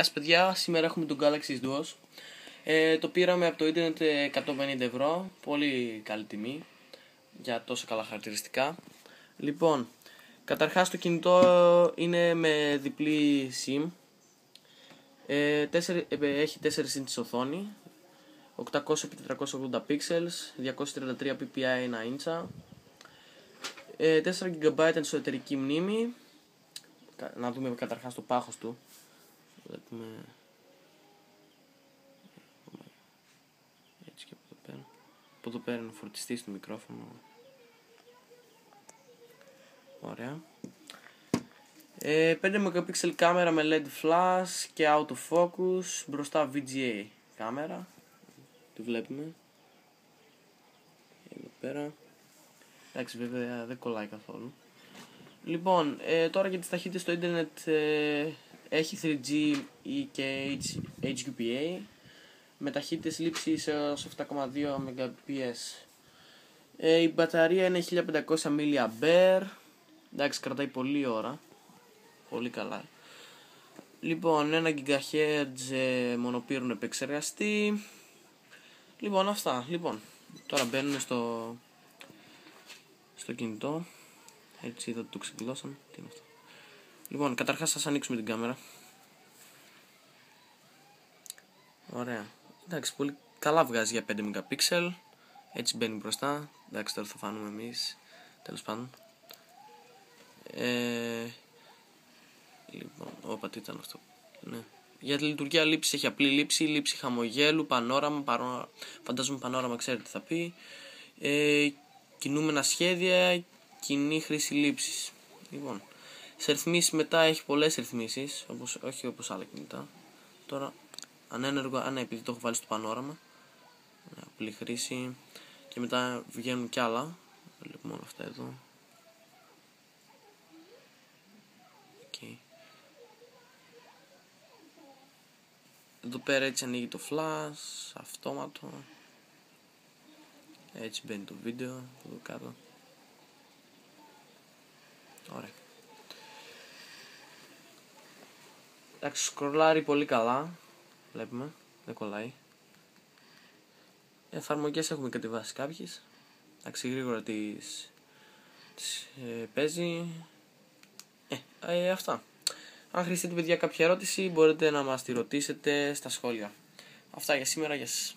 Γεια σας παιδιά, σήμερα έχουμε τον Galaxy S Duos. Το πήραμε από το ίντερνετ 150 ευρώ, πολύ καλή τιμή για τόσο καλά χαρακτηριστικά. Λοιπόν, καταρχάς το κινητό είναι με διπλή SIM. Έχει 4 inch οθόνη, 800x480 pixels, 233 ppi 1 ίντσα, 4 GB εσωτερική μνήμη. Να δούμε καταρχάς το πάχος του. Βλέπουμε έτσι και από εδώ πέρα. Από εδώ πέρα είναι φορτιστής του μικρόφωνο. Ωραία. 5 MP κάμερα με LED flash και autofocus. Μπροστά VGA κάμερα. Τη βλέπουμε εδώ πέρα. Εντάξει, βέβαια δεν κολλάει καθόλου. Λοιπόν, τώρα για τις ταχύτητες στο ίντερνετ έχει 3G και HQPA με ταχύτητες λήψης έως 7,2 Mbps. Η μπαταρία είναι 1500 mAh. Εντάξει, κρατάει πολλή ώρα. Πολύ καλά. Λοιπόν, 1 GHz μονοπύρουν επεξεργαστή. Λοιπόν, αυτά. Λοιπόν, τώρα μπαίνουμε στο κινητό. Έτσι είδα ότι το ξεκλειδώσαν. Τι είναι αυτό? Λοιπόν, καταρχάς σας ανοίξουμε την κάμερα. Ωραία. Εντάξει, πολύ καλά βγάζει για 5 MP. Έτσι μπαίνει μπροστά. Εντάξει, τώρα θα φάνουμε εμείς. Τέλος πάντων. Λοιπόν, όπα, τι ήταν αυτό? Ναι. Για τη λειτουργία λήψης έχει απλή λήψη, λήψη χαμογέλου, πανόραμα, φαντάζομαι πανόραμα ξέρετε τι θα πει. Κινούμενα σχέδια, κοινή χρήση λήψης. Λοιπόν, σε ρυθμίσεις μετά έχει πολλές ρυθμίσεις, όχι όπως άλλα κινητά. Τώρα, ανένεργο, επειδή το έχω βάλει στο πανόραμα. Απλή χρήση. Και μετά βγαίνουν κι άλλα. Βλέπουμε όλα αυτά εδώ. Okay. Εδώ πέρα έτσι ανοίγει το flash, αυτόματο. Έτσι μπαίνει το βίντεο, εδώ κάτω. Ωραία. Εντάξει, σκρολάρει πολύ καλά. Βλέπουμε, δεν κολλάει. Εφαρμογές έχουμε κατεβάσει κάποιες. Εντάξει, γρήγορα τις παίζει. Αυτά. Αν χρειαστείτε παιδιά κάποια ερώτηση μπορείτε να μας τη ρωτήσετε στα σχόλια. Αυτά για σήμερα, γεια σας.